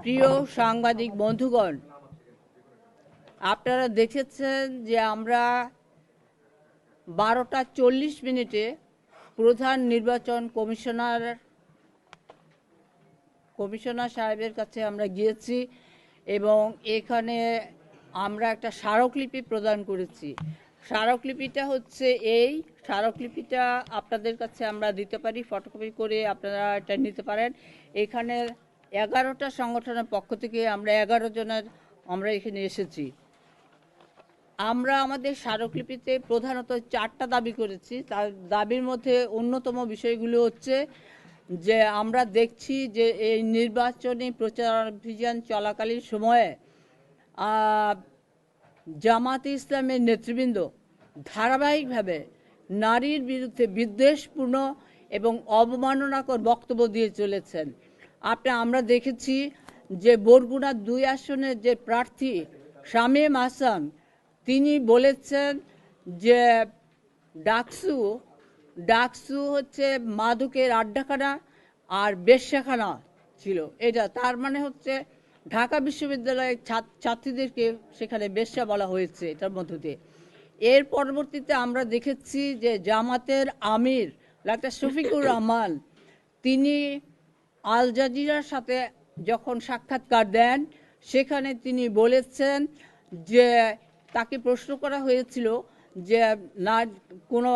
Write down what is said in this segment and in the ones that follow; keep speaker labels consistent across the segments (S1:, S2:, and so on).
S1: প্রিয় সাংবাদিক বন্ধুগণ, আপনারা দেখেছেন যে আমরা 12টা 40 প্রধান নির্বাচন কমিশনার সাহেবের কাছে আমরা গিয়েছি এবং এখানে আমরা একটা স্মারকলিপি প্রদান করেছি। স্মারকলিপিটা হচ্ছে এই স্মারকলিপিটা আপনাদের কাছে আমরা দিতে পারি, ফটোকপি করে আপনারা এটা নিতে পারেন। এখানে 11টা সংগঠনের পক্ষ থেকে আমরা 11 জনের আমরা এখানে এসেছি। আমরা আমাদের স্মারকলিপিতে প্রধানত 4টা দাবি করেছি। তার দাবির মধ্যে অন্যতম বিষয়গুলো হচ্ছে যে আমরা দেখছি যে এই নির্বাচনী প্রচারাভিযান চলাকালীন সময়ে জামাতে ইসলামের নেতৃবৃন্দ ধারাবাহিকভাবে নারীর বিরুদ্ধে বিদ্বেষপূর্ণ এবং অবমাননাকর বক্তব্য দিয়ে চলেছেন। আমরা দেখেছি যে বরগুনা 2 আসনের যে প্রার্থী শামীম হাসান, তিনি বলেছেন যে ডাকসু হচ্ছে মাদকের আড্ডাখানা আর বেশ্যাখানা ছিল। এটা তার মানে হচ্ছে ঢাকা বিশ্ববিদ্যালয়ের ছাত্রীদেরকে সেখানে বেশ্যা বলা হয়েছে এটার মধ্য দিয়ে। এর পরবর্তীতে আমরা দেখেছি যে জামাতের আমির ডাক্তার শফিকুর রহমান, তিনি আল জাজিরার সাথে যখন সাক্ষাৎকার দেন সেখানে তিনি বলেছেন যে তাকে প্রশ্ন করা হয়েছিল যে কোনো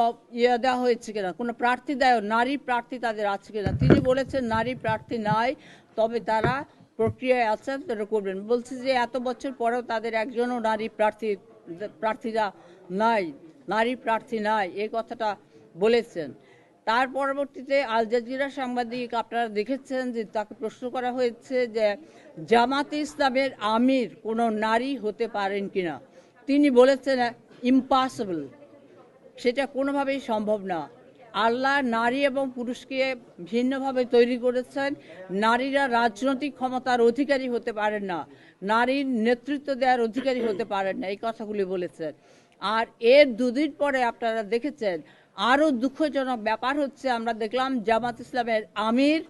S1: দেওয়া হয়েছে কিনা, কোনো প্রার্থী নারী প্রার্থী তাদের আছে কিনা। তিনি বলেছেন নারী প্রার্থী নাই, তবে তারা প্রক্রিয়ায় আছেন, তারা করবেন। বলছে যে এত বছর পরেও তাদের একজনও নারী প্রার্থী নাই, এই কথাটা বলেছেন। তার পরবর্তীতে আল জাজিরা সাংবাদিক আপনারা দেখেছেন যে তাকে প্রশ্ন করা হয়েছে যে জামাতে ইসলামের আমির কোনো নারী হতে পারেন কিনা। তিনি বলেছেন ইম্পসিবল, সেটা কোনোভাবেই সম্ভব না। আল্লাহ নারী এবং পুরুষকে ভিন্নভাবে তৈরি করেছেন। নারীরা রাজনৈতিক ক্ষমতার অধিকারী হতে পারেন না, নারীর নেতৃত্ব দেওয়ার অধিকারী হতে পারেন না, এই কথাগুলি বলেছেন। আর এর 2 দিন পরে আপনারা দেখেছেন আরও দুঃখজনক ব্যাপার হচ্ছে, আমরা দেখলাম জামাত ইসলামের আমির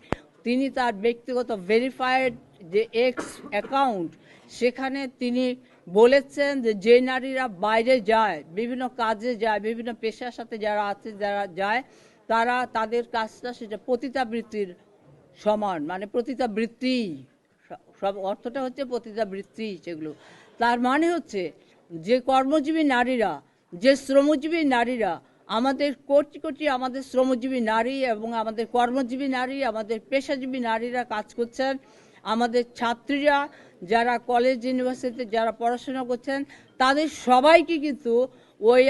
S1: তিনি তার ব্যক্তিগত ভেরিফাইড যে এক্স অ্যাকাউন্ট, সেখানে তিনি বলেছেন যে নারীরা বাইরে যায়, বিভিন্ন কাজে যায়, বিভিন্ন পেশার সাথে যারা যায় তাদের কাজটা সেটা পতিতাবৃত্তির সমান, মানে পতিতাবৃত্তি, সব অর্থটা হচ্ছে পতিতাবৃত্তি সেগুলো। তার মানে হচ্ছে যে কর্মজীবী নারীরা, যে শ্রমজীবী নারীরা, আমাদের কোটি আমাদের শ্রমজীবী নারী এবং আমাদের কর্মজীবী নারী, আমাদের পেশাজীবী নারীরা কাজ করছেন। আমাদের ছাত্রীরা যারা কলেজ ইউনিভার্সিটিতে যারা পড়াশোনা করছেন তাদের সবাইকে কিন্তু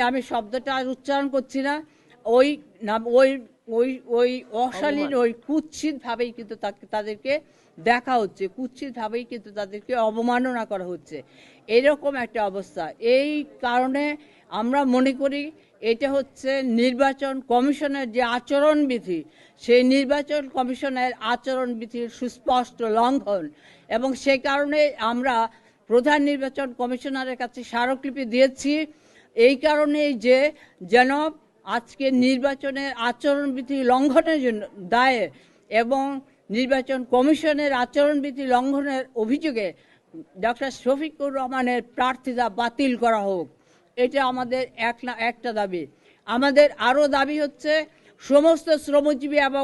S1: আমি শব্দটা আর উচ্চারণ করছি না, ওই অশালীন কুৎসিতভাবেই কিন্তু তাদেরকে দেখা হচ্ছে, কুৎসিতভাবেই কিন্তু তাদেরকে অবমাননা করা হচ্ছে। এরকম একটা অবস্থা। এই কারণে আমরা মনে করি এটা হচ্ছে নির্বাচন কমিশনের যে আচরণবিধি, সেই নির্বাচন কমিশনের আচরণবিধির সুস্পষ্ট লঙ্ঘন। এবং সেই কারণে আমরা প্রধান নির্বাচন কমিশনারের কাছে স্মারকলিপি দিয়েছি, এই কারণেই যে যেন আজকে নির্বাচনের আচরণবিধি লঙ্ঘনের জন্য দায়ে এবং নির্বাচন কমিশনের আচরণবিধি লঙ্ঘনের অভিযোগে ডক্টর শফিকুর রহমানের প্রার্থিতা বাতিল করা হোক। এটা আমাদের একটা দাবি। আমাদের আরও দাবি হচ্ছে সমস্ত শ্রমজীবী এবং